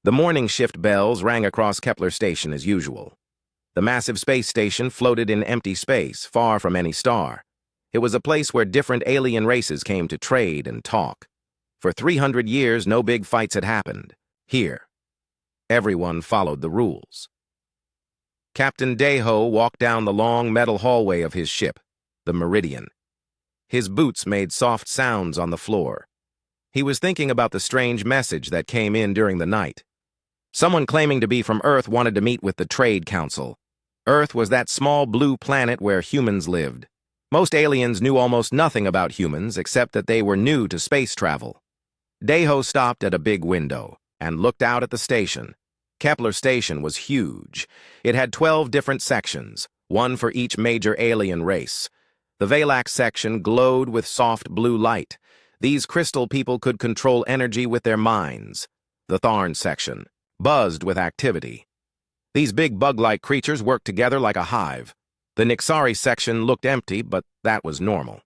The morning shift bells rang across Kepler Station as usual. The massive space station floated in empty space, far from any star. It was a place where different alien races came to trade and talk. For 300 years, no big fights had happened. Here, everyone followed the rules. Captain Deho walked down the long metal hallway of his ship, the Meridian. His boots made soft sounds on the floor. He was thinking about the strange message that came in during the night. Someone claiming to be from Earth wanted to meet with the Trade Council. Earth was that small blue planet where humans lived. Most aliens knew almost nothing about humans except that they were new to space travel. Deho stopped at a big window and looked out at the station. Kepler Station was huge. It had 12 different sections, one for each major alien race. The Valax section glowed with soft blue light. These crystal people could control energy with their minds. The Tharn section buzzed with activity. These big bug-like creatures worked together like a hive. The Nixari section looked empty, but that was normal.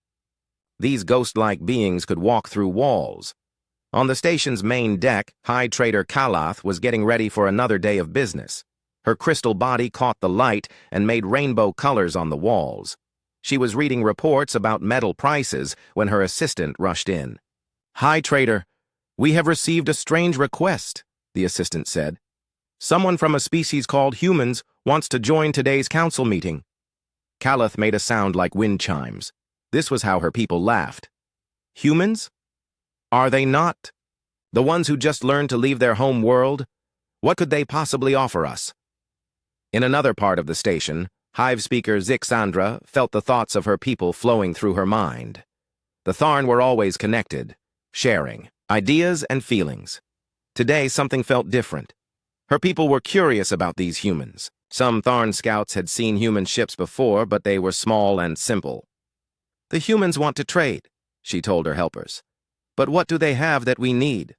These ghost-like beings could walk through walls. On the station's main deck, High Trader Kalath was getting ready for another day of business. Her crystal body caught the light and made rainbow colors on the walls. She was reading reports about metal prices when her assistant rushed in. "High Trader, we have received a strange request," the assistant said. "Someone from a species called humans wants to join today's council meeting." Kalath made a sound like wind chimes. This was how her people laughed. "Humans? Are they not? The ones who just learned to leave their home world? What could they possibly offer us?" In another part of the station, Hive speaker Zixandra felt the thoughts of her people flowing through her mind. The Tharn were always connected, sharing ideas and feelings. Today, something felt different. Her people were curious about these humans. Some Tharn scouts had seen human ships before, but they were small and simple. "The humans want to trade," she told her helpers. "But what do they have that we need?"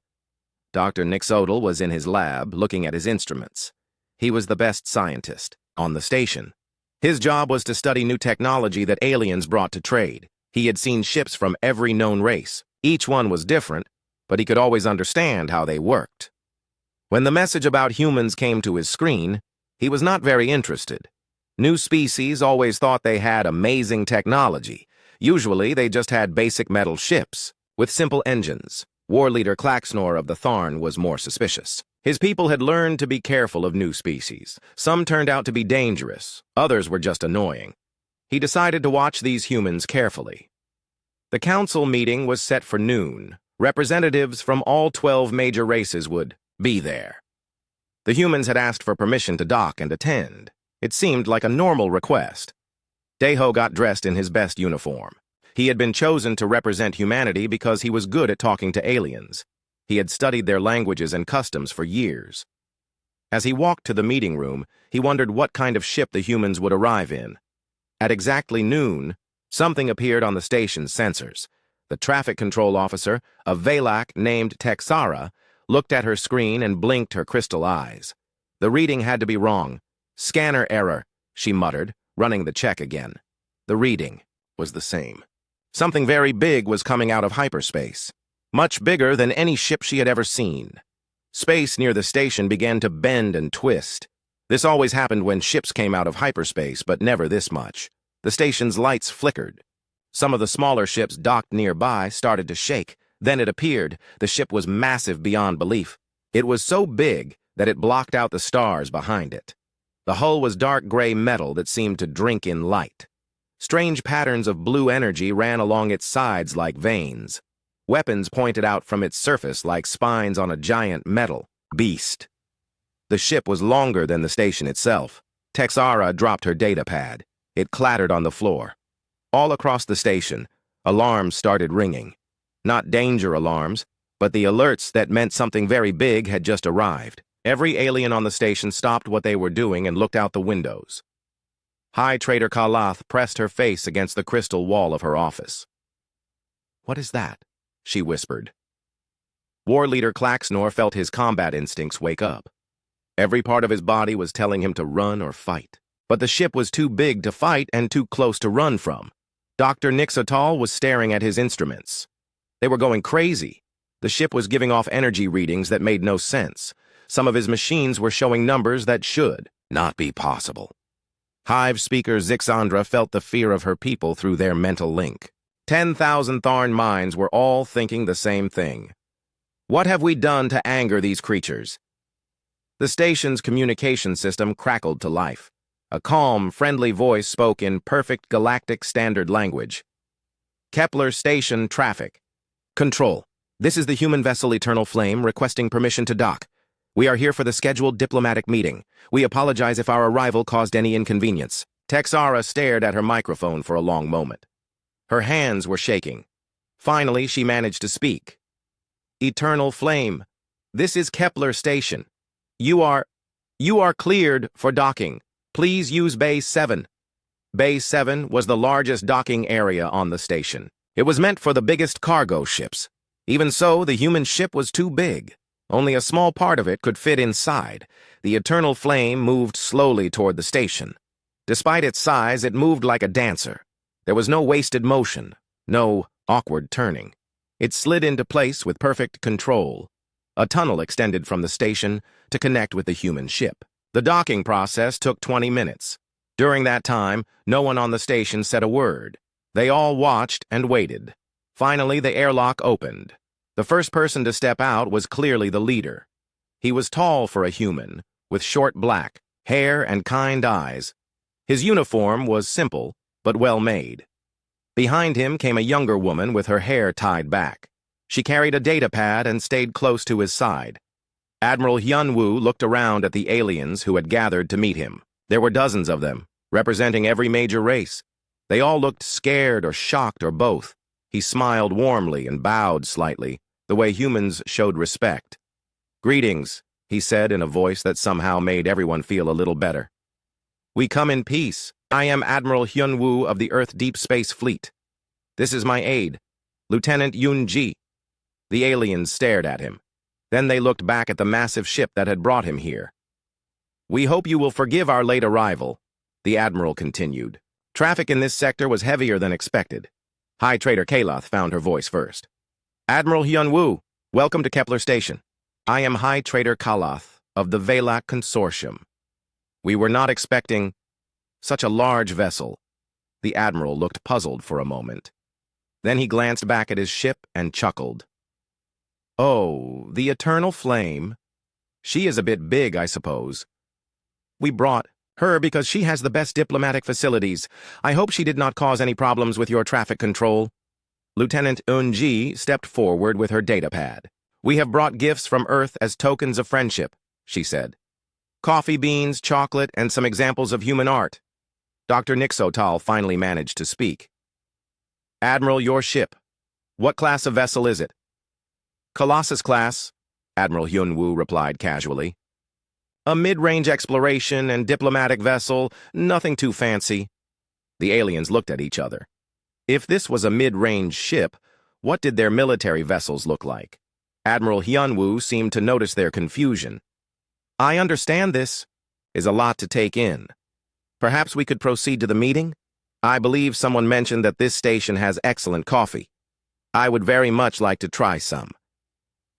Dr. Nixodal was in his lab, looking at his instruments. He was the best scientist on the station. His job was to study new technology that aliens brought to trade. He had seen ships from every known race. Each one was different, but he could always understand how they worked. When the message about humans came to his screen, he was not very interested. New species always thought they had amazing technology. Usually, they just had basic metal ships with simple engines. War leader Klaxnor of the Tharn was more suspicious. His people had learned to be careful of new species. Some turned out to be dangerous. Others were just annoying. He decided to watch these humans carefully. The council meeting was set for noon. Representatives from all 12 major races would be there. The humans had asked for permission to dock and attend. It seemed like a normal request. Deho got dressed in his best uniform. He had been chosen to represent humanity because he was good at talking to aliens. He had studied their languages and customs for years. As he walked to the meeting room, he wondered what kind of ship the humans would arrive in. At exactly noon, something appeared on the station's sensors. The traffic control officer, a Valac named Texara, looked at her screen and blinked her crystal eyes. The reading had to be wrong. "Scanner error," she muttered, running the check again. The reading was the same. Something very big was coming out of hyperspace. Much bigger than any ship she had ever seen. Space near the station began to bend and twist. This always happened when ships came out of hyperspace, but never this much. The station's lights flickered. Some of the smaller ships docked nearby started to shake. Then it appeared. The ship was massive beyond belief. It was so big that it blocked out the stars behind it. The hull was dark gray metal that seemed to drink in light. Strange patterns of blue energy ran along its sides like veins. Weapons pointed out from its surface like spines on a giant metal beast. The ship was longer than the station itself. Texara dropped her data pad. It clattered on the floor. All across the station, alarms started ringing. Not danger alarms, but the alerts that meant something very big had just arrived. Every alien on the station stopped what they were doing and looked out the windows. High Trader Kalath pressed her face against the crystal wall of her office. "What is that?" she whispered. War leader Klaxnor felt his combat instincts wake up. Every part of his body was telling him to run or fight. But the ship was too big to fight and too close to run from. Dr. Nixotal was staring at his instruments. They were going crazy. The ship was giving off energy readings that made no sense. Some of his machines were showing numbers that should not be possible. Hive speaker Zixandra felt the fear of her people through their mental link. 10,000 Tharn minds were all thinking the same thing. What have we done to anger these creatures? The station's communication system crackled to life. A calm, friendly voice spoke in perfect galactic standard language. Kepler Station Traffic. Control. This is the human vessel Eternal Flame requesting permission to dock. We are here for the scheduled diplomatic meeting. We apologize if our arrival caused any inconvenience. Texara stared at her microphone for a long moment. Her hands were shaking. Finally, she managed to speak. Eternal Flame, this is Kepler Station. You are cleared for docking. Please use Bay 7. Bay 7 was the largest docking area on the station. It was meant for the biggest cargo ships. Even so, the human ship was too big. Only a small part of it could fit inside. The Eternal Flame moved slowly toward the station. Despite its size, it moved like a dancer. There was no wasted motion, no awkward turning. It slid into place with perfect control. A tunnel extended from the station to connect with the human ship. The docking process took 20 minutes. During that time, no one on the station said a word. They all watched and waited. Finally, the airlock opened. The first person to step out was clearly the leader. He was tall for a human, with short black hair and kind eyes. His uniform was simple, but well made. Behind him came a younger woman with her hair tied back. She carried a data pad and stayed close to his side. Admiral Hyunwoo looked around at the aliens who had gathered to meet him. There were dozens of them, representing every major race. They all looked scared or shocked or both. He smiled warmly and bowed slightly, the way humans showed respect. "Greetings," he said in a voice that somehow made everyone feel a little better. "We come in peace. I am Admiral Hyunwoo of the Earth Deep Space Fleet. This is my aide, Lieutenant Yoon-ji." The aliens stared at him. Then they looked back at the massive ship that had brought him here. "We hope you will forgive our late arrival," the Admiral continued. "Traffic in this sector was heavier than expected." High Trader Kaloth found her voice first. "Admiral Hyunwoo, welcome to Kepler Station. I am High Trader Kaloth of the Velak Consortium. We were not expecting such a large vessel." The Admiral looked puzzled for a moment. Then he glanced back at his ship and chuckled. "Oh, the Eternal Flame. She is a bit big, I suppose. We brought her because she has the best diplomatic facilities. I hope she did not cause any problems with your traffic control." Lieutenant Eun-ji stepped forward with her data pad. "We have brought gifts from Earth as tokens of friendship," she said. "Coffee beans, chocolate, and some examples of human art." Dr. Nixotal finally managed to speak. "Admiral, your ship. What class of vessel is it?" "Colossus-Class," Admiral Hyunwoo replied casually. "A mid-range exploration and diplomatic vessel, nothing too fancy." The aliens looked at each other. If this was a mid-range ship, what did their military vessels look like? Admiral Hyunwoo seemed to notice their confusion. "I understand this is a lot to take in. Perhaps we could proceed to the meeting? I believe someone mentioned that this station has excellent coffee. I would very much like to try some."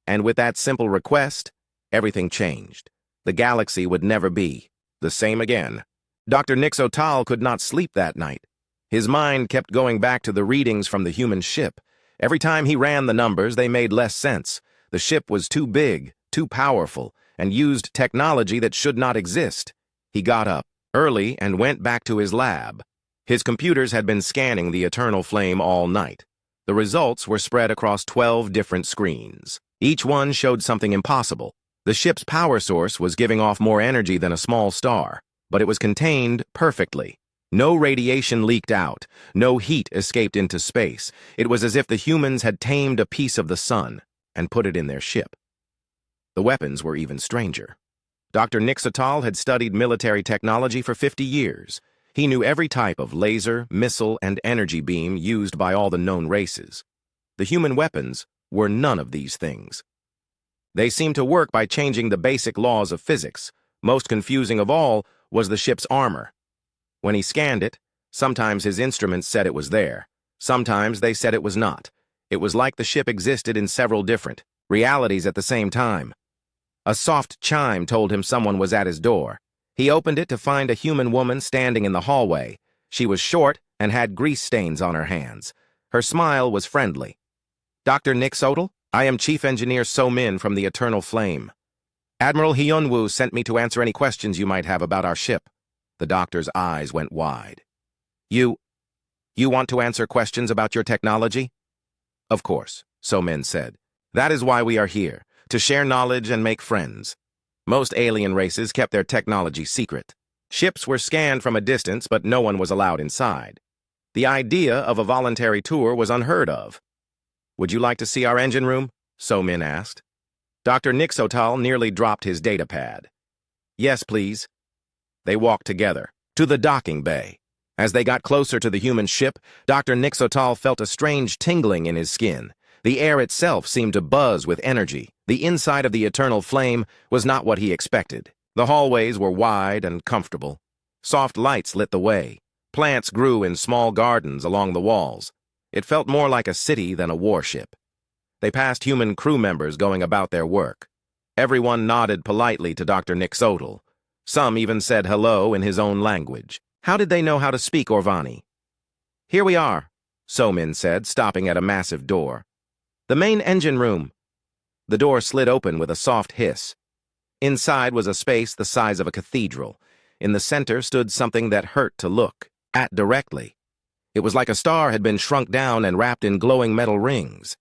And with that simple request, everything changed. The galaxy would never be the same again. Dr. Nixotal could not sleep that night. His mind kept going back to the readings from the human ship. Every time he ran the numbers, they made less sense. The ship was too big, too powerful, and used technology that should not exist. He got up early and went back to his lab. His computers had been scanning the Eternal Flame all night. The results were spread across 12 different screens. Each one showed something impossible. The ship's power source was giving off more energy than a small star, but it was contained perfectly. No radiation leaked out, no heat escaped into space. It was as if the humans had tamed a piece of the sun and put it in their ship. The weapons were even stranger. Dr. Nixotal had studied military technology for 50 years. He knew every type of laser, missile, and energy beam used by all the known races. The human weapons were none of these things. They seemed to work by changing the basic laws of physics. Most confusing of all was the ship's armor. When he scanned it, sometimes his instruments said it was there. Sometimes they said it was not. It was like the ship existed in several different realities at the same time. A soft chime told him someone was at his door. He opened it to find a human woman standing in the hallway. She was short and had grease stains on her hands. Her smile was friendly. "Dr. Nick Sodal? I am Chief Engineer So-Min from the Eternal Flame. Admiral Hyun-woo sent me to answer any questions you might have about our ship." The doctor's eyes went wide. You want to answer questions about your technology?" "Of course," So-Min said. "That is why we are here, to share knowledge and make friends." Most alien races kept their technology secret. Ships were scanned from a distance, but no one was allowed inside. The idea of a voluntary tour was unheard of. "Would you like to see our engine room?" So-Min asked. Dr. Nick Sodal nearly dropped his data pad. "Yes, please." They walked together to the docking bay. As they got closer to the human ship, Dr. Nick Sodal felt a strange tingling in his skin. The air itself seemed to buzz with energy. The inside of the Eternal Flame was not what he expected. The hallways were wide and comfortable. Soft lights lit the way. Plants grew in small gardens along the walls. It felt more like a city than a warship. They passed human crew members going about their work. Everyone nodded politely to Dr. Nick Sodal. Some even said hello in his own language. How did they know how to speak Orvani? "Here we are," So-Min said, stopping at a massive door. "The main engine room." The door slid open with a soft hiss. Inside was a space the size of a cathedral. In the center stood something that hurt to look at directly. It was like a star had been shrunk down and wrapped in glowing metal rings.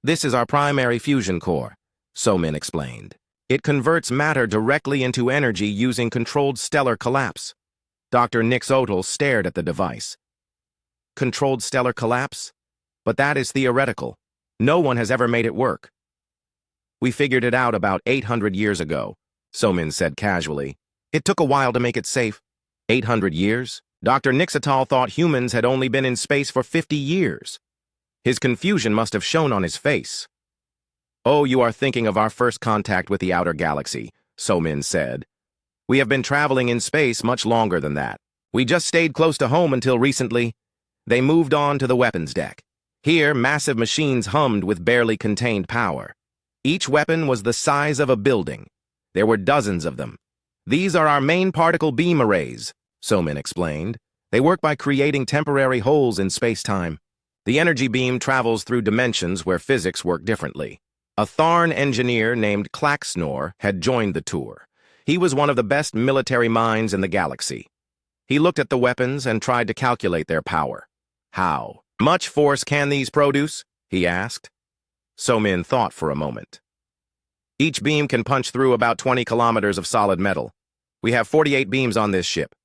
"This is our primary fusion core," So-Min explained. "It converts matter directly into energy using controlled stellar collapse." Dr. Nick Sodal stared at the device. "Controlled stellar collapse? But that is theoretical. No one has ever made it work." "We figured it out about 800 years ago," So-Min said casually. "It took a while to make it safe." 800 years? Dr. Nick Sodal thought humans had only been in space for 50 years. His confusion must have shown on his face. "Oh, you are thinking of our first contact with the outer galaxy," So-Min said. "We have been traveling in space much longer than that. We just stayed close to home until recently." They moved on to the weapons deck. Here, massive machines hummed with barely contained power. Each weapon was the size of a building. There were dozens of them. "These are our main particle beam arrays," So-Min explained. "They work by creating temporary holes in space-time. The energy beam travels through dimensions where physics work differently." A Tharn engineer named Klaxnor had joined the tour. He was one of the best military minds in the galaxy. He looked at the weapons and tried to calculate their power. "How much force can these produce?" he asked. So-Min thought for a moment. "Each beam can punch through about 20 kilometers of solid metal. We have 48 beams on this ship."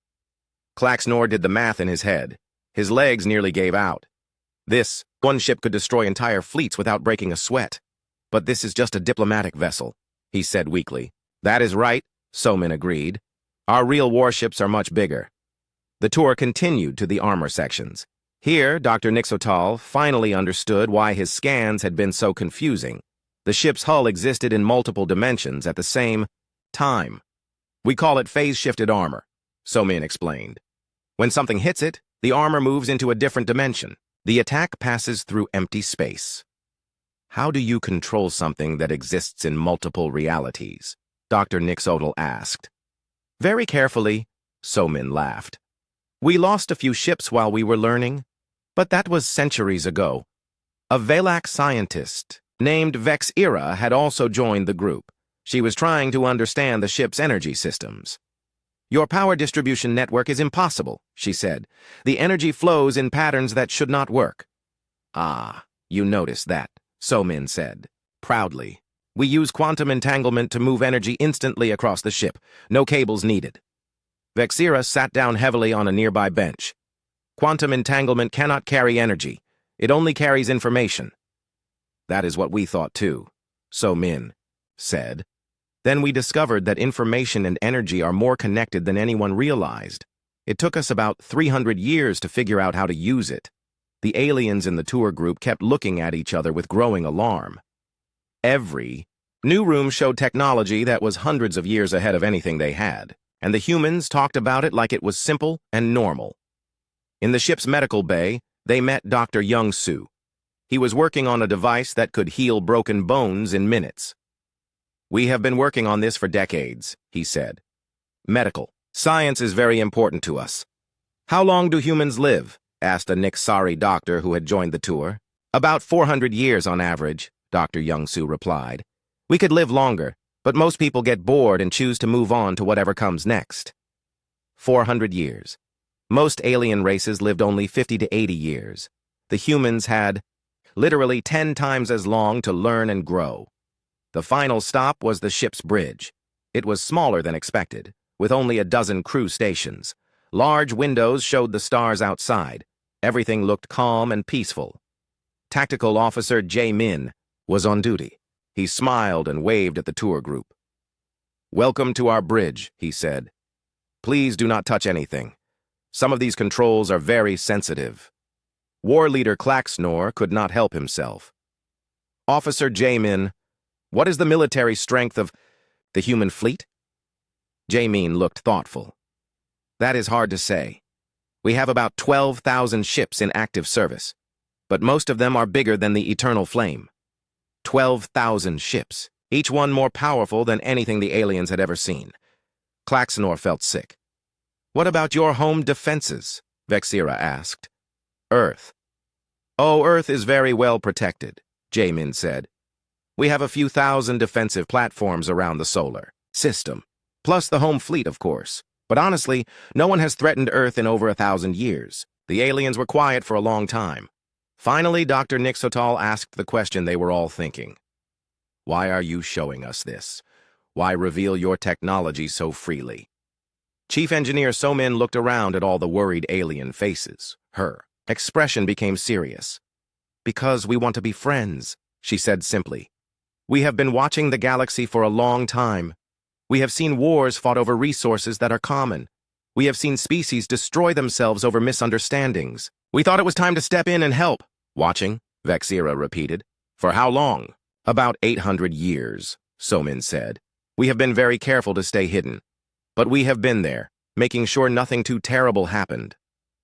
Klaxnor did the math in his head. His legs nearly gave out. This one ship could destroy entire fleets without breaking a sweat. "But this is just a diplomatic vessel," he said weakly. "That is right," So-Min agreed. "Our real warships are much bigger." The tour continued to the armor sections. Here, Dr. Nick Sodal finally understood why his scans had been so confusing. The ship's hull existed in multiple dimensions at the same time. "We call it phase-shifted armor," So-Min explained. "When something hits it, the armor moves into a different dimension. The attack passes through empty space." "How do you control something that exists in multiple realities?" Dr. Nick Sodal asked. "Very carefully," So-Min laughed. "We lost a few ships while we were learning, but that was centuries ago. A Velak scientist named Vexira had also joined the group. She was trying to understand the ship's energy systems. "Your power distribution network is impossible," she said. "The energy flows in patterns that should not work." "Ah, you noticed that," So-Min said, proudly. "We use quantum entanglement to move energy instantly across the ship. No cables needed." Vexira sat down heavily on a nearby bench. "Quantum entanglement cannot carry energy. It only carries information." "That is what we thought too," So-Min said. "Then we discovered that information and energy are more connected than anyone realized. It took us about 300 years to figure out how to use it." The aliens in the tour group kept looking at each other with growing alarm. Every new room showed technology that was hundreds of years ahead of anything they had, and the humans talked about it like it was simple and normal. In the ship's medical bay, they met Dr. Young-Soo. He was working on a device that could heal broken bones in minutes. We have been working on this for decades, he said. Medical. Science is very important to us. How long do humans live? Asked a Niksari doctor who had joined the tour. About 400 years on average, Dr. Young-Soo replied. We could live longer, but most people get bored and choose to move on to whatever comes next. 400 years. Most alien races lived only 50 to 80 years. The humans had literally 10 times as long to learn and grow. The final stop was the ship's bridge. It was smaller than expected, with only a dozen crew stations. Large windows showed the stars outside. Everything looked calm and peaceful. Tactical Officer Jae-min was on duty. He smiled and waved at the tour group. Welcome to our bridge, he said. Please do not touch anything. Some of these controls are very sensitive. War leader Klaxnor could not help himself. Officer Jae-min, what is the military strength of the human fleet? Jae-min looked thoughtful. That is hard to say. We have about 12,000 ships in active service, but most of them are bigger than the Eternal Flame. 12,000 ships, each one more powerful than anything the aliens had ever seen. Klaxnor felt sick. What about your home defenses? Vexira asked. Earth. Oh, Earth is very well protected, Jae-min said. We have a few thousand defensive platforms around the solar system, plus the home fleet, of course. But honestly, no one has threatened Earth in over 1,000 years. The aliens were quiet for a long time. Finally, Dr. Nixotal asked the question they were all thinking. Why are you showing us this? Why reveal your technology so freely? Chief Engineer So-min looked around at all the worried alien faces. Her expression became serious. Because we want to be friends, she said simply. We have been watching the galaxy for a long time. We have seen wars fought over resources that are common. We have seen species destroy themselves over misunderstandings. We thought it was time to step in and help. Watching, Vexira repeated. For how long? About 800 years, So-min said. We have been very careful to stay hidden. But we have been there, making sure nothing too terrible happened.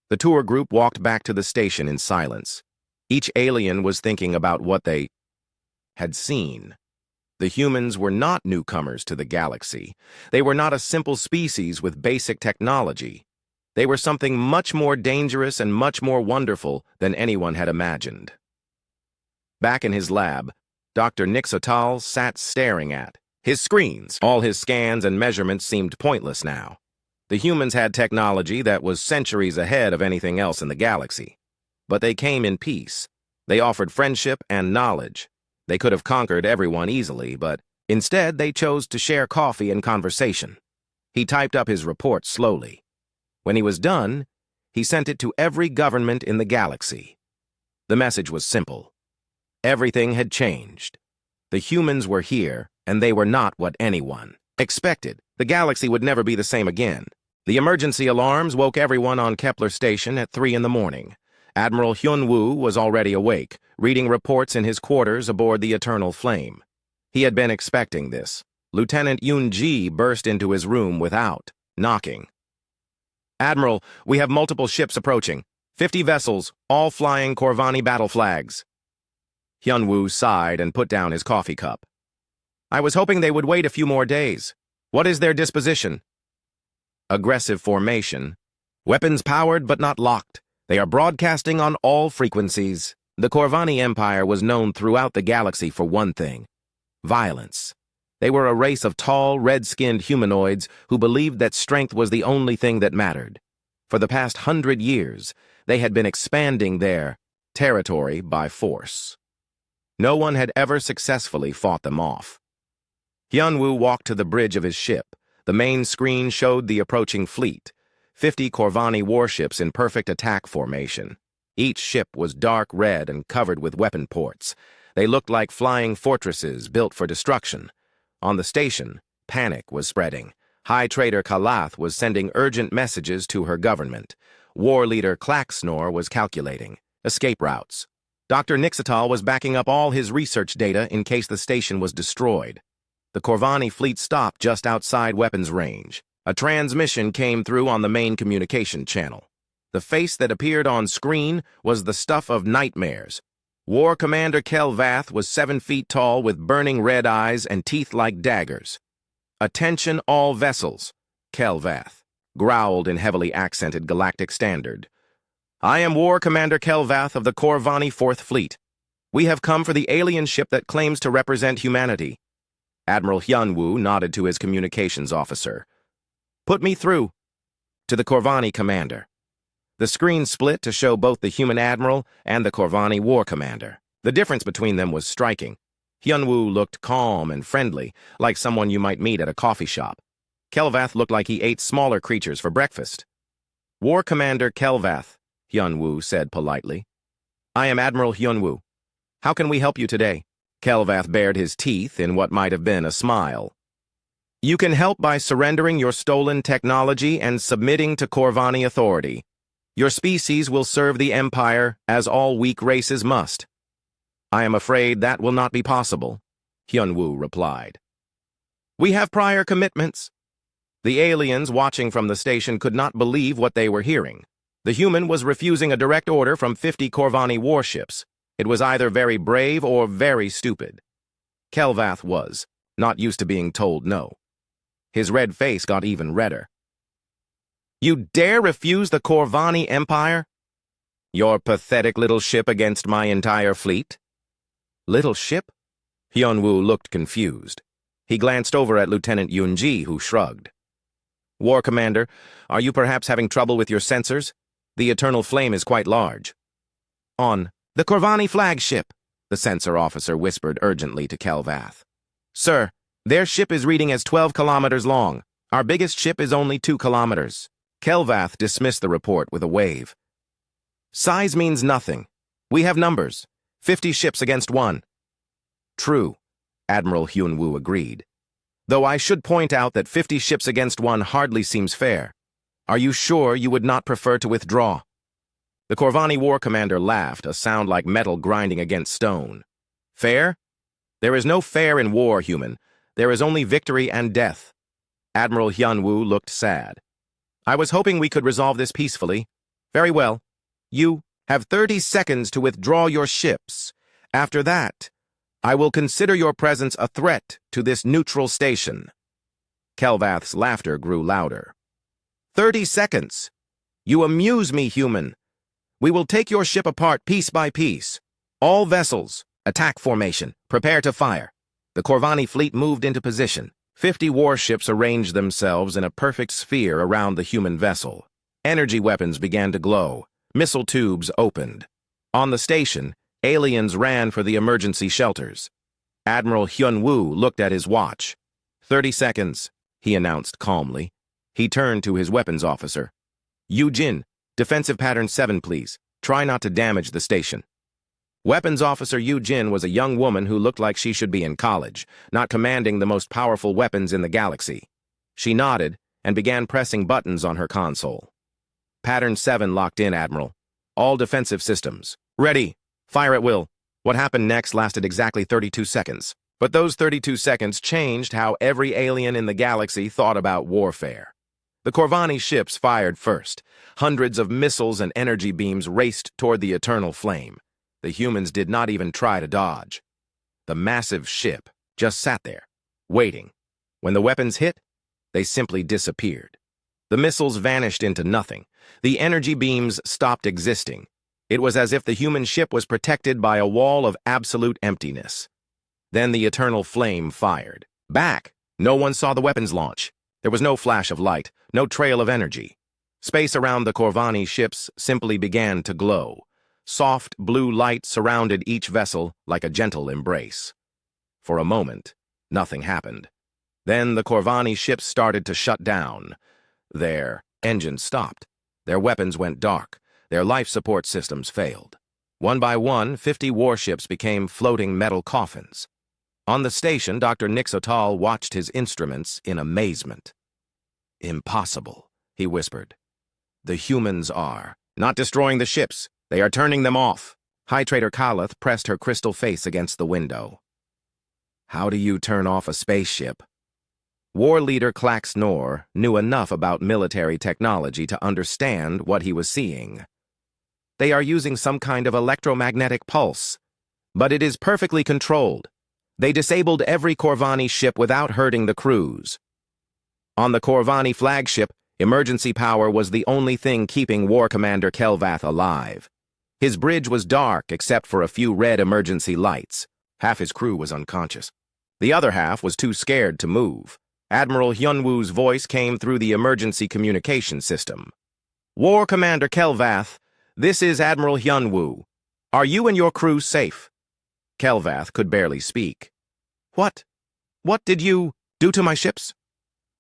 The tour group walked back to the station in silence. Each alien was thinking about what they had seen. The humans were not newcomers to the galaxy. They were not a simple species with basic technology. They were something much more dangerous and much more wonderful than anyone had imagined. Back in his lab, Dr. Nixotal sat staring at his screens. All his scans and measurements seemed pointless now. The humans had technology that was centuries ahead of anything else in the galaxy. But they came in peace. They offered friendship and knowledge. They could have conquered everyone easily, but instead they chose to share coffee and conversation. He typed up his report slowly. When he was done, he sent it to every government in the galaxy. The message was simple. Everything had changed. The humans were here, and they were not what anyone expected. The galaxy would never be the same again. The emergency alarms woke everyone on Kepler Station at 3 in the morning. Admiral Hyun-woo was already awake, reading reports in his quarters aboard the Eternal Flame. He had been expecting this. Lieutenant Yoon-ji burst into his room without knocking. Admiral, we have multiple ships approaching. 50 vessels, all flying Corvani battle flags. Hyun-woo sighed and put down his coffee cup. I was hoping they would wait a few more days. What is their disposition? Aggressive formation. Weapons powered but not locked. They are broadcasting on all frequencies. The Corvani Empire was known throughout the galaxy for one thing: violence. They were a race of tall, red-skinned humanoids who believed that strength was the only thing that mattered. For the past 100 years, they had been expanding their territory by force. No one had ever successfully fought them off. Hyun-woo walked to the bridge of his ship. The main screen showed the approaching fleet, 50 Corvani warships in perfect attack formation. Each ship was dark red and covered with weapon ports. They looked like flying fortresses built for destruction. On the station, panic was spreading. High Trader Kalath was sending urgent messages to her government. War leader Klaxnor was calculating escape routes. Dr. Nixotal was backing up all his research data in case the station was destroyed. The Corvani fleet stopped just outside weapons range. A transmission came through on the main communication channel. The face that appeared on screen was the stuff of nightmares. War Commander Kelvath was 7 feet tall with burning red eyes and teeth like daggers. "Attention all vessels," Kelvath growled in heavily accented Galactic Standard. "I am War Commander Kelvath of the Corvani 4th Fleet. We have come for the alien ship that claims to represent humanity." Admiral Hyunwoo nodded to his communications officer. "Put me through." To the Corvani commander. The screen split to show both the human admiral and the Corvani war commander. The difference between them was striking. Hyunwoo looked calm and friendly, like someone you might meet at a coffee shop. Kelvath looked like he ate smaller creatures for breakfast. "War Commander Kelvath," Hyunwoo said politely. "I am Admiral Hyunwoo. How can we help you today?" Kelvath bared his teeth in what might have been a smile. "You can help by surrendering your stolen technology and submitting to Corvani authority. Your species will serve the Empire, as all weak races must." "I am afraid that will not be possible," Hyunwoo replied. "We have prior commitments." The aliens watching from the station could not believe what they were hearing. The human was refusing a direct order from 50 Corvani warships. It was either very brave or very stupid. Kelvath was not used to being told no. His red face got even redder. "You dare refuse the Corvani Empire? Your pathetic little ship against my entire fleet?" "Little ship?" Hyunwoo looked confused. He glanced over at Lieutenant Yunji, who shrugged. "War Commander, are you perhaps having trouble with your sensors? The eternal flame is quite large." "On the Corvani flagship," the sensor officer whispered urgently to Kelvath. "Sir, their ship is reading as 12 kilometers long. Our biggest ship is only 2 kilometers. Kelvath dismissed the report with a wave. "Size means nothing. We have numbers. 50 ships against 1. "True," Admiral Hyunwoo agreed. "Though I should point out that 50 ships against 1 hardly seems fair. Are you sure you would not prefer to withdraw?" The Corvani war commander laughed, a sound like metal grinding against stone. "Fair? There is no fair in war, human. There is only victory and death." Admiral Hyunwoo looked sad. "I was hoping we could resolve this peacefully. Very well. You have 30 seconds to withdraw your ships. After that, I will consider your presence a threat to this neutral station." Kelvath's laughter grew louder. 30 seconds! You amuse me, human. We will take your ship apart piece by piece. All vessels, attack formation, prepare to fire. The Corvani fleet moved into position. 50 warships arranged themselves in a perfect sphere around the human vessel. Energy weapons began to glow. Missile tubes opened. On the station, aliens ran for the emergency shelters. Admiral Hyunwoo looked at his watch. 30 seconds, he announced calmly. He turned to his weapons officer. "Yu-jin, defensive pattern 7, please. Try not to damage the station." Weapons Officer Yu-jin was a young woman who looked like she should be in college, not commanding the most powerful weapons in the galaxy. She nodded and began pressing buttons on her console. "Pattern 7 locked in, Admiral. All defensive systems. Ready. Fire at will." What happened next lasted exactly 32 seconds. But those 32 seconds changed how every alien in the galaxy thought about warfare. The Corvani ships fired first. Hundreds of missiles and energy beams raced toward the eternal flame. The humans did not even try to dodge. The massive ship just sat there, waiting. When the weapons hit, they simply disappeared. The missiles vanished into nothing. The energy beams stopped existing. It was as if the human ship was protected by a wall of absolute emptiness. Then the eternal flame fired. Back! No one saw the weapons launch. There was no flash of light, no trail of energy. Space around the Corvani ships simply began to glow. Soft blue light surrounded each vessel like a gentle embrace. For a moment, nothing happened. Then the Corvani ships started to shut down. Their engines stopped. Their weapons went dark. Their life support systems failed. One by one, 50 warships became floating metal coffins. On the station, Dr. Nixotal watched his instruments in amazement. "Impossible," he whispered. "The humans are not destroying the ships. They are turning them off." High Trader Kalath pressed her crystal face against the window. "How do you turn off a spaceship?" War Leader Clax Nor knew enough about military technology to understand what he was seeing. "They are using some kind of electromagnetic pulse," But it is perfectly controlled. They disabled every Corvani ship without hurting the crews. On the Corvani flagship, emergency power was the only thing keeping War Commander Kelvath alive. His bridge was dark except for a few red emergency lights. Half his crew was unconscious. The other half was too scared to move. Admiral Hyunwoo's voice came through the emergency communication system. War Commander Kelvath, this is Admiral Hyunwoo. Are you and your crew safe? Kelvath could barely speak. What did you do to my ships?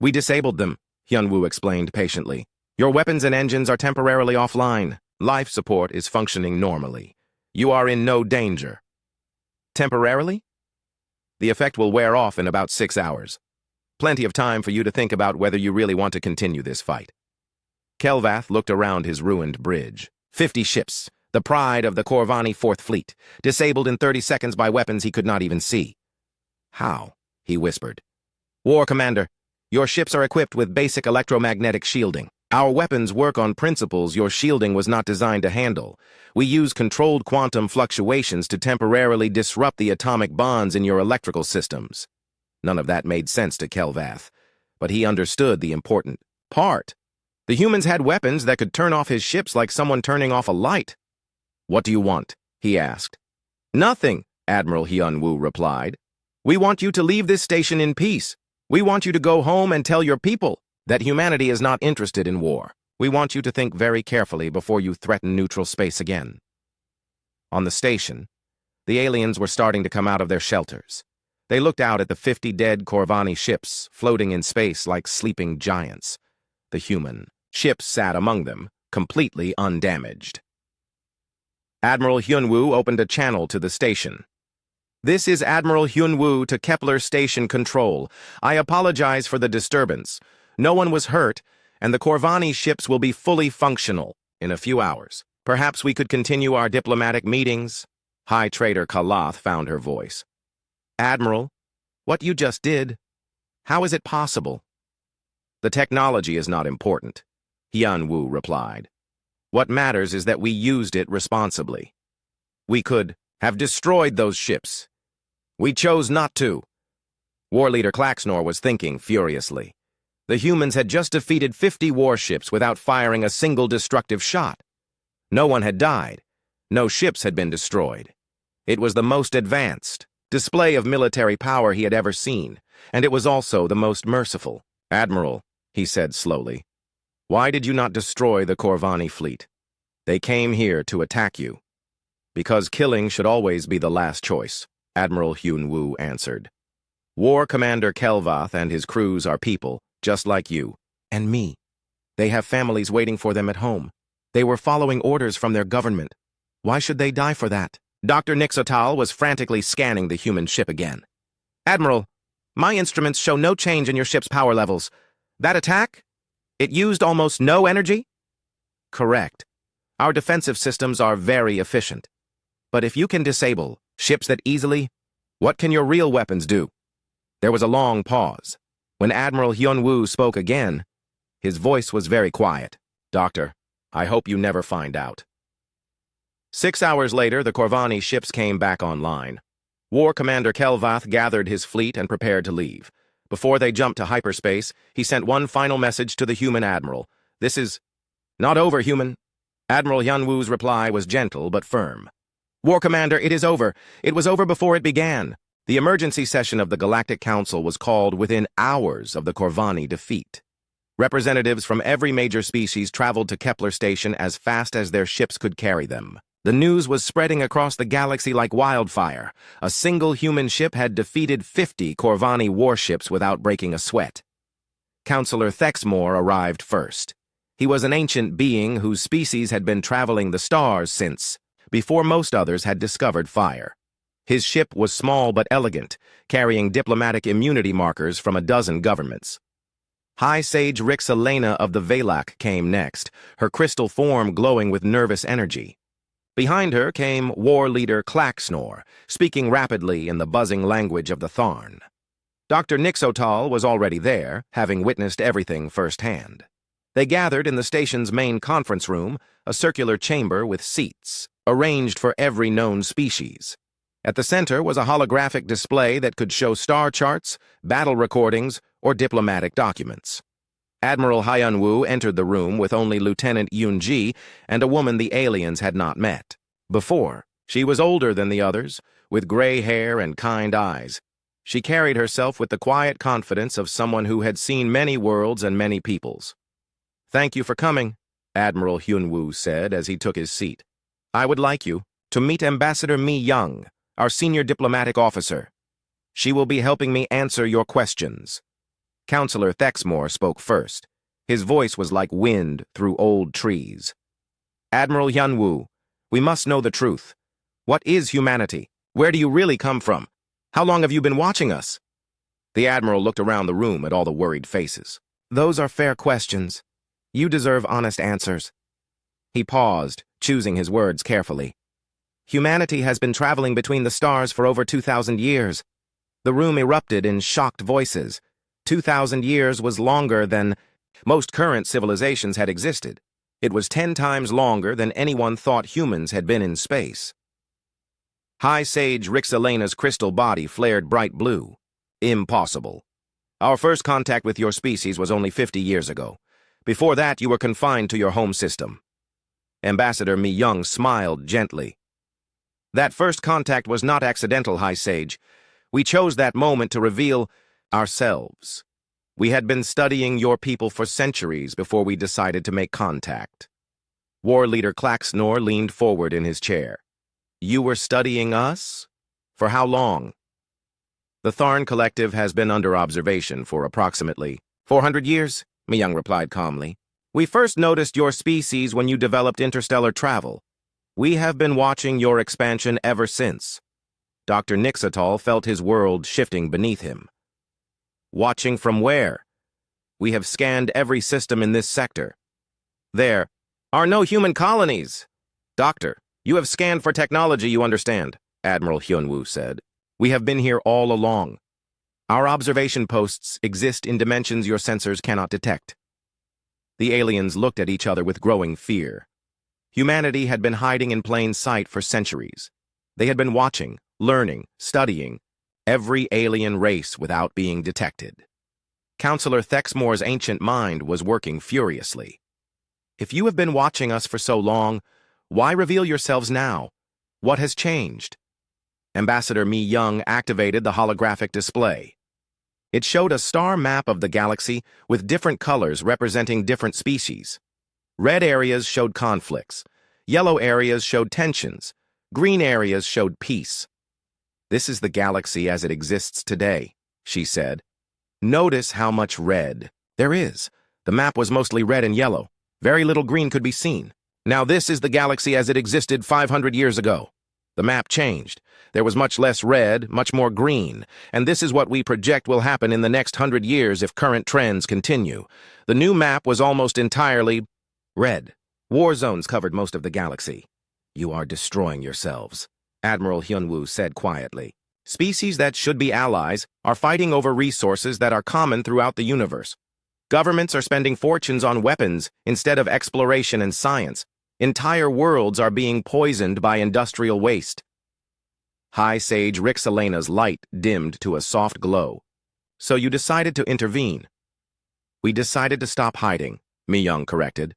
We disabled them, Hyunwoo explained patiently. Your weapons and engines are temporarily offline. Life support is functioning normally. You are in no danger. Temporarily? The effect will wear off in about 6 hours. Plenty of time for you to think about whether you really want to continue this fight. Kelvath looked around his ruined bridge. 50 ships, the pride of the Corvani Fourth Fleet, disabled in 30 seconds by weapons he could not even see. How? He whispered. War Commander, your ships are equipped with basic electromagnetic shielding. Our weapons work on principles your shielding was not designed to handle. We use controlled quantum fluctuations to temporarily disrupt the atomic bonds in your electrical systems. None of that made sense to Kelvath, but he understood the important part. The humans had weapons that could turn off his ships like someone turning off a light. What do you want? He asked. Nothing, Admiral Hyunwoo replied. We want you to leave this station in peace. We want you to go home and tell your people that humanity is not interested in war. We want you to think very carefully before you threaten neutral space again. On the station, the aliens were starting to come out of their shelters. They looked out at the 50 dead Corvani ships floating in space like sleeping giants. The human ships sat among them, completely undamaged. Admiral Hyunwoo opened a channel to the station. This is Admiral Hyunwoo to Kepler Station Control. I apologize for the disturbance. No one was hurt, and the Corvani ships will be fully functional in a few hours. Perhaps we could continue our diplomatic meetings. High Trader Kalath found her voice. Admiral, what you just did, how is it possible? The technology is not important, Hyunwoo replied. What matters is that we used it responsibly. We could have destroyed those ships. We chose not to. War Leader Klaxnor was thinking furiously. The humans had just defeated 50 warships without firing a single destructive shot. No one had died. No ships had been destroyed. It was the most advanced display of military power he had ever seen, and it was also the most merciful. Admiral, he said slowly, why did you not destroy the Corvani fleet? They came here to attack you. Because killing should always be the last choice, Admiral Hyunwoo answered. War Commander Kelvath and his crews are people, just like you and me. They have families waiting for them at home. They were following orders from their government. Why should they die for that? Dr. Nixotal was frantically scanning the human ship again. Admiral, my instruments show no change in your ship's power levels. That attack? It used almost no energy? Correct. Our defensive systems are very efficient. But if you can disable ships that easily, what can your real weapons do? There was a long pause. When Admiral Hyunwoo spoke again, his voice was very quiet. Doctor, I hope you never find out. 6 hours later, the Corvani ships came back online. War Commander Kelvath gathered his fleet and prepared to leave. Before they jumped to hyperspace, he sent one final message to the human admiral. This is not over, human. Admiral Hyunwoo's reply was gentle but firm. War Commander, it is over. It was over before it began. The emergency session of the Galactic Council was called within hours of the Corvani defeat. Representatives from every major species traveled to Kepler Station as fast as their ships could carry them. The news was spreading across the galaxy like wildfire. A single human ship had defeated 50 Corvani warships without breaking a sweat. Counselor Thexmore arrived first. He was an ancient being whose species had been traveling the stars since, before most others had discovered fire. His ship was small but elegant, carrying diplomatic immunity markers from a dozen governments. High Sage Rixalena of the Valak came next, her crystal form glowing with nervous energy. Behind her came War Leader Klaxnor, speaking rapidly in the buzzing language of the Tharn. Dr. Nixotal was already there, having witnessed everything firsthand. They gathered in the station's main conference room, a circular chamber with seats, arranged for every known species. At the center was a holographic display that could show star charts, battle recordings, or diplomatic documents. Admiral Hyun-woo entered the room with only Lieutenant Yoon-ji and a woman the aliens had not met before. She was older than the others, with gray hair and kind eyes. She carried herself with the quiet confidence of someone who had seen many worlds and many peoples. "Thank you for coming," Admiral Hyun-woo said as he took his seat. "I would like you to meet Ambassador Mi Young, our senior diplomatic officer. She will be helping me answer your questions." Counselor Thexmore spoke first. His voice was like wind through old trees. "Admiral Hyun-woo, we must know the truth. What is humanity? Where do you really come from? How long have you been watching us?" The Admiral looked around the room at all the worried faces. "Those are fair questions. You deserve honest answers." He paused, choosing his words carefully. "Humanity has been traveling between the stars for over 2,000 years. The room erupted in shocked voices. 2,000 years was longer than most current civilizations had existed. It was 10 times longer than anyone thought humans had been in space." High Sage Rixalena's crystal body flared bright blue. "Impossible. Our first contact with your species was only 50 years ago. Before that, you were confined to your home system." Ambassador Mi Young smiled gently. "That first contact was not accidental, High Sage. We chose that moment to reveal ourselves. We had been studying your people for centuries before we decided to make contact." War Leader Claxnor leaned forward in his chair. "You were studying us? For how long?" "The Tharn Collective has been under observation for approximately 400 years, Mi Young replied calmly. "We first noticed your species when you developed interstellar travel. We have been watching your expansion ever since." Dr. Nixatal felt his world shifting beneath him. "Watching from where?" "We have scanned every system in this sector. There are no human colonies." "Doctor, you have scanned for technology, you understand," Admiral Hyun-woo said. "We have been here all along. Our observation posts exist in dimensions your sensors cannot detect." The aliens looked at each other with growing fear. Humanity had been hiding in plain sight for centuries. They had been watching, learning, studying every alien race without being detected. Counselor Thexmore's ancient mind was working furiously. "If you have been watching us for so long, why reveal yourselves now? What has changed?" Ambassador Mi Young activated the holographic display. It showed a star map of the galaxy with different colors representing different species. Red areas showed conflicts. Yellow areas showed tensions. Green areas showed peace. "This is the galaxy as it exists today," she said. "Notice how much red there is. The map was mostly red and yellow. Very little green could be seen. Now this is the galaxy as it existed 500 years ago. The map changed. There was much less red, much more green, and this is what we project will happen in the next 100 years if current trends continue. The new map was almost entirely red. War zones covered most of the galaxy." "You are destroying yourselves," Admiral Hyun-woo said quietly. "Species that should be allies are fighting over resources that are common throughout the universe. Governments are spending fortunes on weapons instead of exploration and science. Entire worlds are being poisoned by industrial waste." High Sage Rixalena's light dimmed to a soft glow. "So you decided to intervene." "We decided to stop hiding," Mi Young corrected.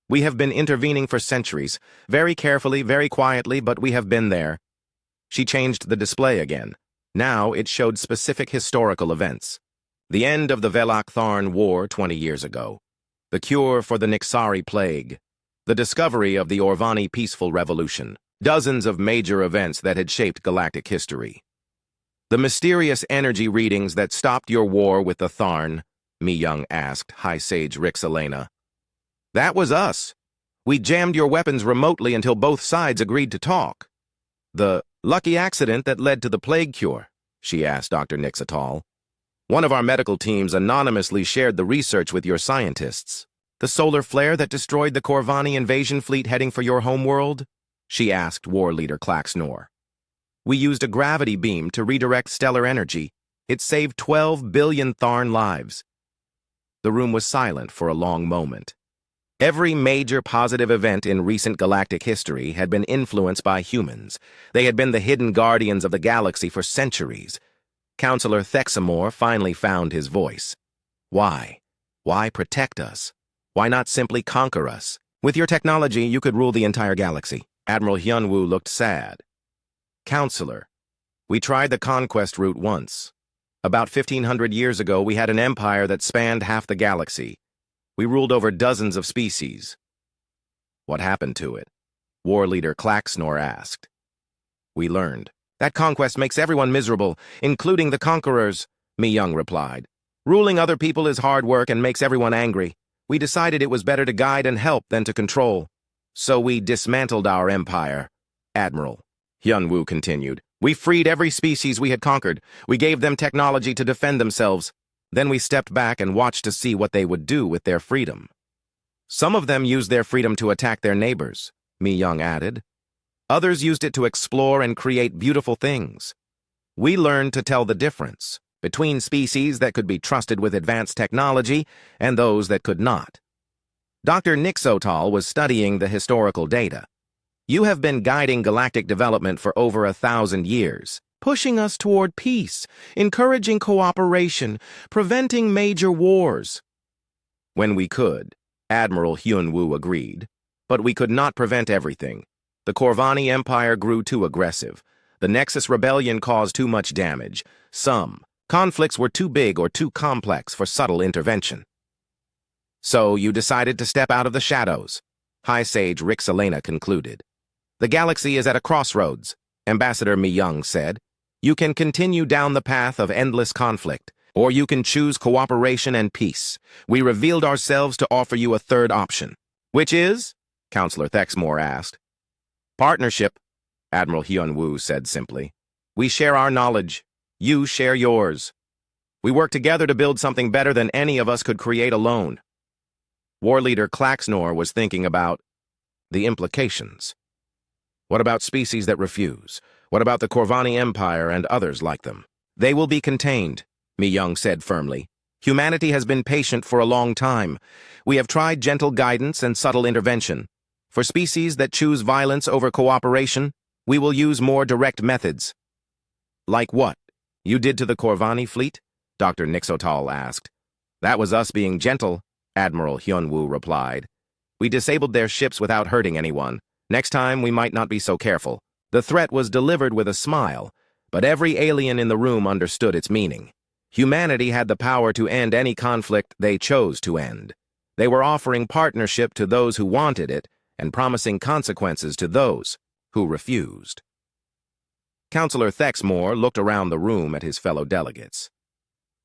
"We have been intervening for centuries, very carefully, very quietly, but we have been there." She changed the display again. Now it showed specific historical events. The end of the Velak-Tharn War 20 years ago. The cure for the Nixari Plague. The discovery of the Orvani Peaceful Revolution. Dozens of major events that had shaped galactic history. "The mysterious energy readings that stopped your war with the Tharn," Mi Young asked High Sage Rixalena. "That was us. We jammed your weapons remotely until both sides agreed to talk." "The lucky accident that led to the plague cure?" she asked Dr. Nixatal. "One of our medical teams anonymously shared the research with your scientists." "The solar flare that destroyed the Corvani invasion fleet heading for your homeworld?" she asked War Leader Claxnor. "We used a gravity beam to redirect stellar energy. It saved 12 billion Tharn lives." The room was silent for a long moment. Every major positive event in recent galactic history had been influenced by humans. They had been the hidden guardians of the galaxy for centuries. Counselor Thexamore finally found his voice. Why? Why protect us? Why not simply conquer us? With your technology, you could rule the entire galaxy. Admiral Hyunwoo looked sad. Counselor, we tried the conquest route once. About 1,500 years ago, we had an empire that spanned half the galaxy. We ruled over dozens of species. What happened to it? War leader Claxnor asked. We learned. That conquest makes everyone miserable, including the conquerors, Mi-young replied. Ruling other people is hard work and makes everyone angry. We decided it was better to guide and help than to control. So we dismantled our empire. Admiral Hyunwoo continued. We freed every species we had conquered. We gave them technology to defend themselves. Then we stepped back and watched to see what they would do with their freedom. Some of them used their freedom to attack their neighbors, Mi-young added. Others used it to explore and create beautiful things. We learned to tell the difference between species that could be trusted with advanced technology and those that could not. Dr. Nixotal was studying the historical data. You have been guiding galactic development for over 1,000 years, pushing us toward peace, encouraging cooperation, preventing major wars. When we could, Admiral Hyunwoo agreed, but we could not prevent everything. The Corvani Empire grew too aggressive. The Nexus Rebellion caused too much damage. Some conflicts were too big or too complex for subtle intervention. So you decided to step out of the shadows, High Sage Rixalena concluded. The galaxy is at a crossroads, Ambassador Mi-young said. You can continue down the path of endless conflict, or you can choose cooperation and peace. We revealed ourselves to offer you a third option. Which is? Counselor Thexamore asked. Partnership, Admiral Hyunwoo said simply. We share our knowledge. You share yours. We work together to build something better than any of us could create alone. War leader Claxnor was thinking about the implications. What about species that refuse? What about the Corvani Empire and others like them? They will be contained, Mi-young said firmly. Humanity has been patient for a long time. We have tried gentle guidance and subtle intervention. For species that choose violence over cooperation, we will use more direct methods. Like what? You did to the Corvani fleet? Dr. Nixotal asked. That was us being gentle, Admiral Hyunwoo replied. We disabled their ships without hurting anyone. Next time, we might not be so careful. The threat was delivered with a smile, but every alien in the room understood its meaning. Humanity had the power to end any conflict they chose to end. They were offering partnership to those who wanted it and promising consequences to those who refused. Counselor Thexamore looked around the room at his fellow delegates.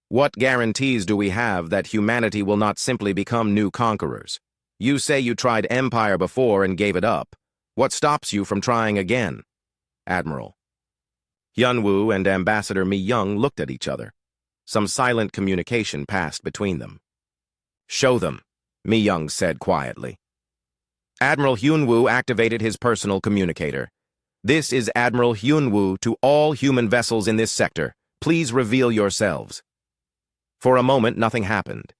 What guarantees do we have that humanity will not simply become new conquerors? You say you tried empire before and gave it up. What stops you from trying again? Admiral. Hyunwoo and Ambassador Mi-young looked at each other. Some silent communication passed between them. Show them, Mi-young said quietly. Admiral Hyunwoo activated his personal communicator. This is Admiral Hyunwoo to all human vessels in this sector. Please reveal yourselves. For a moment, nothing happened.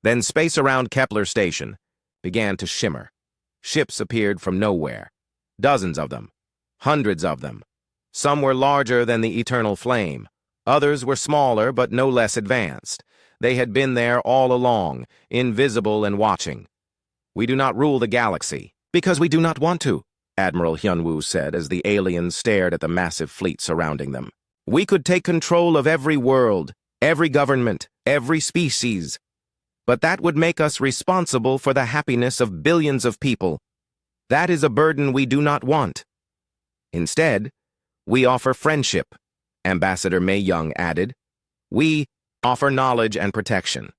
Then space around Kepler Station began to shimmer. Ships appeared from nowhere. Dozens of them. Hundreds of them. Some were larger than the eternal flame. Others were smaller but no less advanced. They had been there all along, invisible and watching. We do not rule the galaxy, because we do not want to, Admiral Hyunwoo said as the aliens stared at the massive fleet surrounding them. We could take control of every world, every government, every species. But that would make us responsible for the happiness of billions of people. That is a burden we do not want. Instead, we offer friendship, Ambassador Mi-young added. We offer knowledge and protection.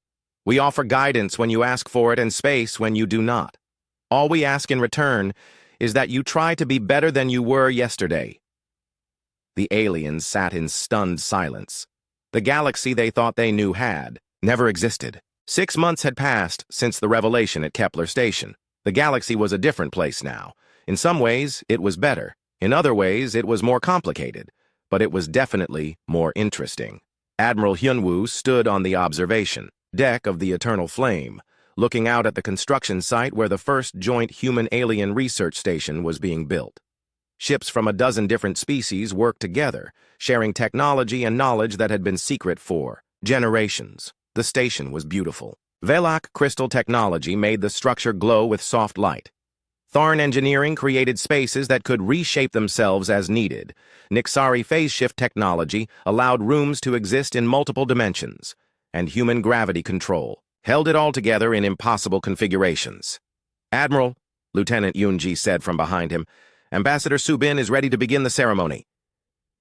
We offer guidance when you ask for it and space when you do not. All we ask in return is that you try to be better than you were yesterday. The aliens sat in stunned silence. The galaxy they thought they knew never existed. 6 months had passed since the revelation at Kepler Station. The galaxy was a different place now. In some ways, it was better. In other ways, it was more complicated. But it was definitely more interesting. Admiral Hyunwoo stood on the observation deck of the Eternal Flame, looking out at the construction site where the first joint human-alien research station was being built. Ships from a dozen different species worked together, sharing technology and knowledge that had been secret for generations. The station was beautiful. Velak crystal technology made the structure glow with soft light. Tharn engineering created spaces that could reshape themselves as needed. Nixari phase shift technology allowed rooms to exist in multiple dimensions, and human gravity control held it all together in impossible configurations. "Admiral," Lieutenant Yunji said from behind him, "Ambassador Subin is ready to begin the ceremony."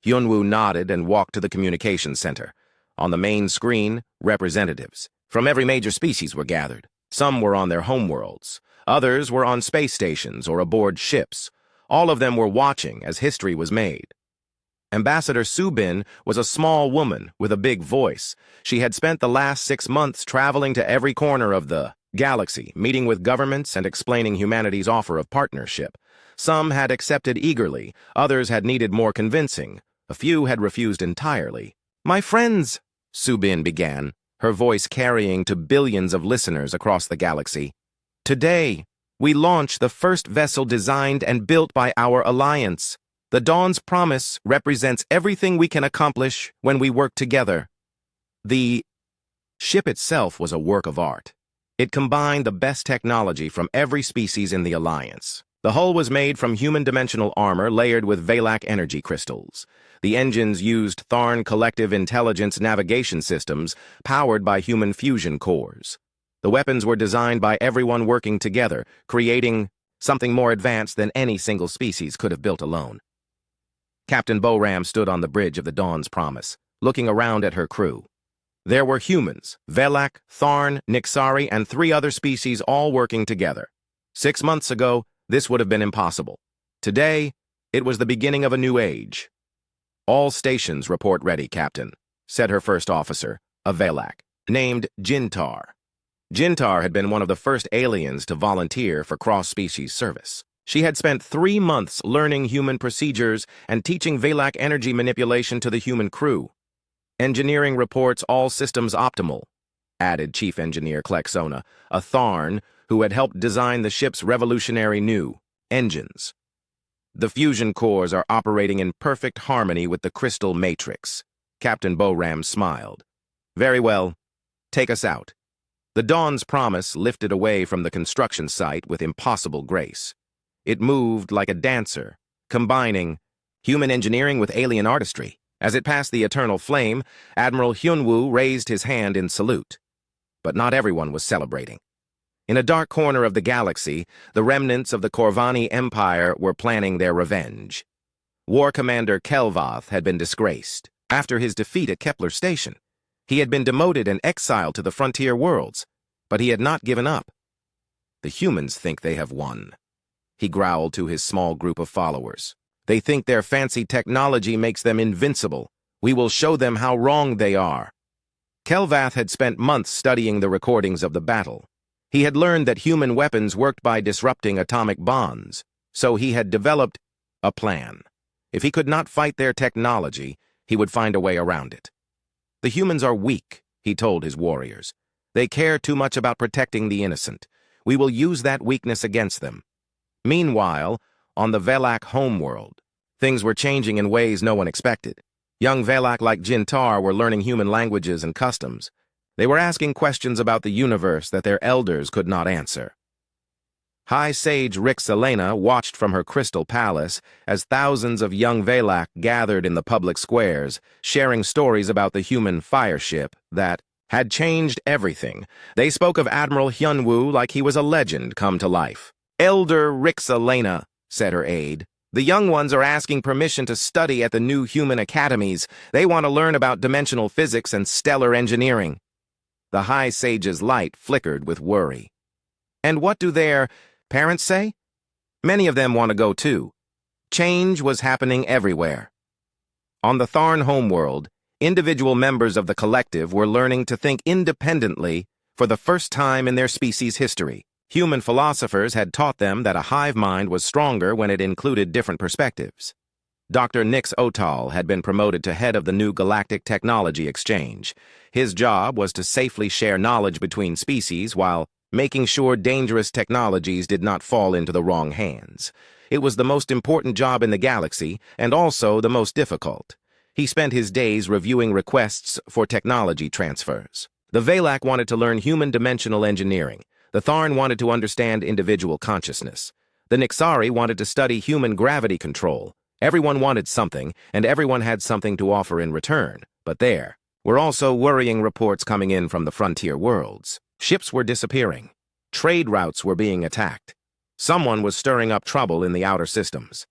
Hyunwoo nodded and walked to the communications center. On the main screen, representatives from every major species were gathered. Some were on their homeworlds. Others were on space stations or aboard ships. All of them were watching as history was made. Ambassador Subin was a small woman with a big voice. She had spent the last 6 months traveling to every corner of the galaxy, meeting with governments and explaining humanity's offer of partnership. Some had accepted eagerly, others had needed more convincing. A few had refused entirely. "My friends," Subin began, her voice carrying to billions of listeners across the galaxy. "Today, we launch the first vessel designed and built by our alliance. The Dawn's Promise represents everything we can accomplish when we work together." The ship itself was a work of art. It combined the best technology from every species in the alliance. The hull was made from human dimensional armor layered with Velak energy crystals. The engines used Tharn Collective Intelligence navigation systems powered by human fusion cores. The weapons were designed by everyone working together, creating something more advanced than any single species could have built alone. Captain Boram stood on the bridge of the Dawn's Promise, looking around at her crew. There were humans, Velak, Tharn, Nixari, and 3 other species all working together. 6 months ago, this would have been impossible. Today, it was the beginning of a new age. "All stations report ready, Captain," said her first officer, a Velak, named Jintar. Jintar had been one of the first aliens to volunteer for cross-species service. She had spent 3 months learning human procedures and teaching Velak energy manipulation to the human crew. "Engineering reports all systems optimal," added Chief Engineer Klexona, a Tharn who had helped design the ship's revolutionary new engines. "The fusion cores are operating in perfect harmony with the crystal matrix." Captain Boram smiled. "Very well. Take us out." The Dawn's Promise lifted away from the construction site with impossible grace. It moved like a dancer, combining human engineering with alien artistry. As it passed the eternal flame, Admiral Hyunwoo raised his hand in salute. But not everyone was celebrating. In a dark corner of the galaxy, the remnants of the Korvani Empire were planning their revenge. War Commander Kelvath had been disgraced. After his defeat at Kepler Station, he had been demoted and exiled to the frontier worlds, but he had not given up. "The humans think they have won," he growled to his small group of followers. "They think their fancy technology makes them invincible. We will show them how wrong they are." Kelvath had spent months studying the recordings of the battle. He had learned that human weapons worked by disrupting atomic bonds, so he had developed a plan. If he could not fight their technology, he would find a way around it. "The humans are weak," he told his warriors. "They care too much about protecting the innocent. We will use that weakness against them." Meanwhile, on the Velak homeworld, things were changing in ways no one expected. Young Velak like Jintar were learning human languages and customs. They were asking questions about the universe that their elders could not answer. High Sage Rixalena watched from her crystal palace as thousands of young Velak gathered in the public squares, sharing stories about the human fireship that had changed everything. They spoke of Admiral Hyunwoo like he was a legend come to life. "Elder Rixalena," said her aide, "the young ones are asking permission to study at the new human academies. They want to learn about dimensional physics and stellar engineering." The High Sage's light flickered with worry. "And what do their parents say?" "Many of them want to go too." Change was happening everywhere. On the Tharn homeworld, individual members of the collective were learning to think independently for the first time in their species' history. Human philosophers had taught them that a hive mind was stronger when it included different perspectives. Dr. Nix Otal had been promoted to head of the new Galactic Technology Exchange. His job was to safely share knowledge between species while making sure dangerous technologies did not fall into the wrong hands. It was the most important job in the galaxy, and also the most difficult. He spent his days reviewing requests for technology transfers. The Valak wanted to learn human dimensional engineering. The Tharn wanted to understand individual consciousness. The Nixari wanted to study human gravity control. Everyone wanted something, and everyone had something to offer in return. But there were also worrying reports coming in from the frontier worlds. Ships were disappearing. Trade routes were being attacked. Someone was stirring up trouble in the outer systems.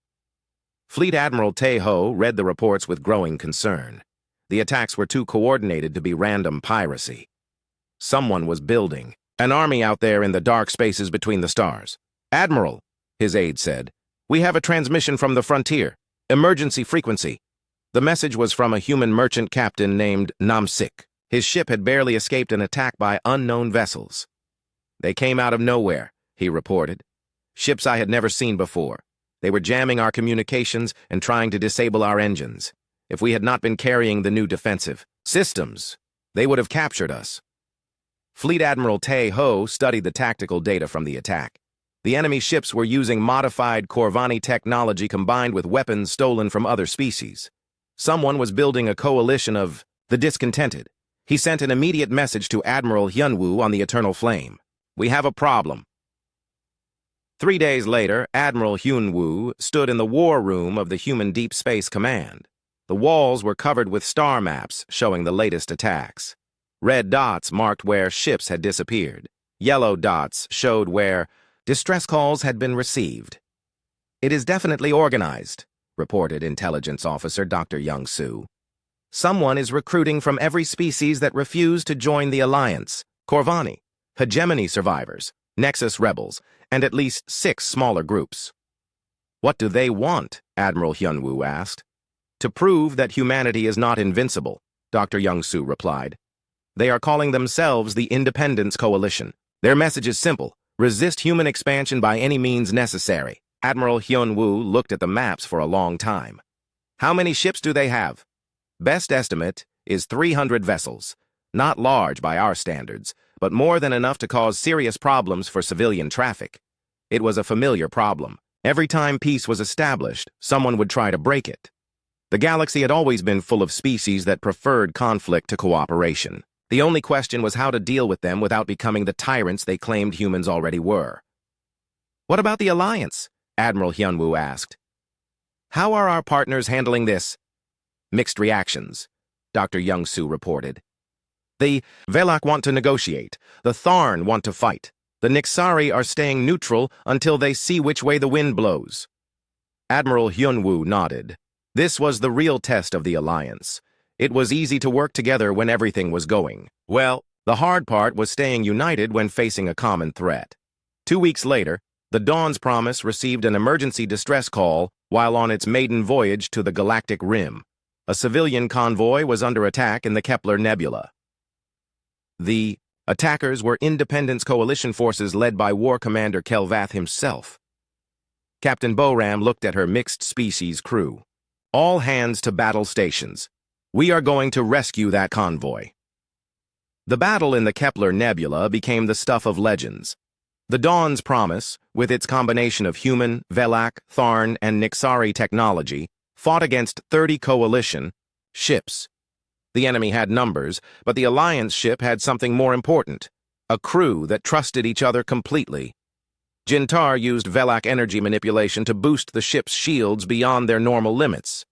Fleet Admiral Tae-ho read the reports with growing concern. The attacks were too coordinated to be random piracy. Someone was building an army out there in the dark spaces between the stars. "Admiral," his aide said, "we have a transmission from the frontier. Emergency frequency." The message was from a human merchant captain named Namsik. His ship had barely escaped an attack by unknown vessels. "They came out of nowhere," he reported. "Ships I had never seen before. They were jamming our communications and trying to disable our engines. If we had not been carrying the new defensive systems, they would have captured us." Fleet Admiral Tae-ho studied the tactical data from the attack. The enemy ships were using modified Corvani technology combined with weapons stolen from other species. Someone was building a coalition of the discontented. He sent an immediate message to Admiral Hyunwoo on the Eternal Flame. "We have a problem." 3 days later, Admiral Hyunwoo stood in the war room of the Human Deep Space Command. The walls were covered with star maps showing the latest attacks. Red dots marked where ships had disappeared. Yellow dots showed where distress calls had been received. "It is definitely organized," reported Intelligence Officer Dr. Young-soo. "Someone is recruiting from every species that refused to join the Alliance: Corvani, Hegemony survivors, Nexus rebels, and at least 6 smaller groups." "What do they want?" Admiral Hyunwoo asked. "To prove that humanity is not invincible," Dr. Young-soo replied. "They are calling themselves the Independence Coalition. Their message is simple: resist human expansion by any means necessary." Admiral Hyunwoo looked at the maps for a long time. "How many ships do they have?" "Best estimate is 300 vessels. Not large by our standards, but more than enough to cause serious problems for civilian traffic." It was a familiar problem. Every time peace was established, someone would try to break it. The galaxy had always been full of species that preferred conflict to cooperation. The only question was how to deal with them without becoming the tyrants they claimed humans already were. "What about the Alliance?" Admiral Hyunwoo asked. "How are our partners handling this?" "Mixed reactions," Dr. Young-soo reported. "The Velak want to negotiate. The Tharn want to fight. The Nixari are staying neutral until they see which way the wind blows." Admiral Hyunwoo nodded. This was the real test of the Alliance. It was easy to work together when everything was going well. The hard part was staying united when facing a common threat. 2 weeks later, the Dawn's Promise received an emergency distress call while on its maiden voyage to the Galactic Rim. A civilian convoy was under attack in the Kepler Nebula. The attackers were Independence Coalition forces led by War Commander Kelvath himself. Captain Boram looked at her mixed-species crew. "All hands to battle stations. We are going to rescue that convoy." The battle in the Kepler Nebula became the stuff of legends. The Dawn's Promise, with its combination of human, Velak, Tharn, and Nixari technology, fought against 30 coalition ships. The enemy had numbers, but the Alliance ship had something more important: a crew that trusted each other completely. Jintar used Velak energy manipulation to boost the ship's shields beyond their normal limits.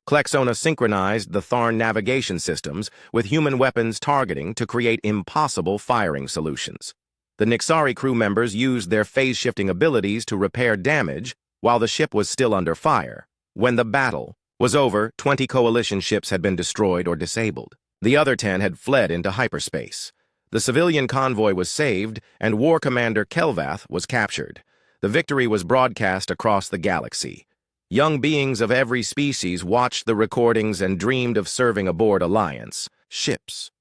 Klexona synchronized the Tharn navigation systems with human weapons targeting to create impossible firing solutions. The Nixari crew members used their phase-shifting abilities to repair damage while the ship was still under fire. When the battle was over, 20 coalition ships had been destroyed or disabled. The other 10 had fled into hyperspace. The civilian convoy was saved, and War Commander Kelvath was captured. The victory was broadcast across the galaxy. Young beings of every species watched the recordings and dreamed of serving aboard Alliance ships.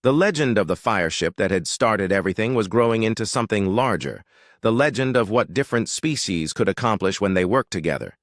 The legend of the fireship that had started everything was growing into something larger, the legend of what different species could accomplish when they worked together.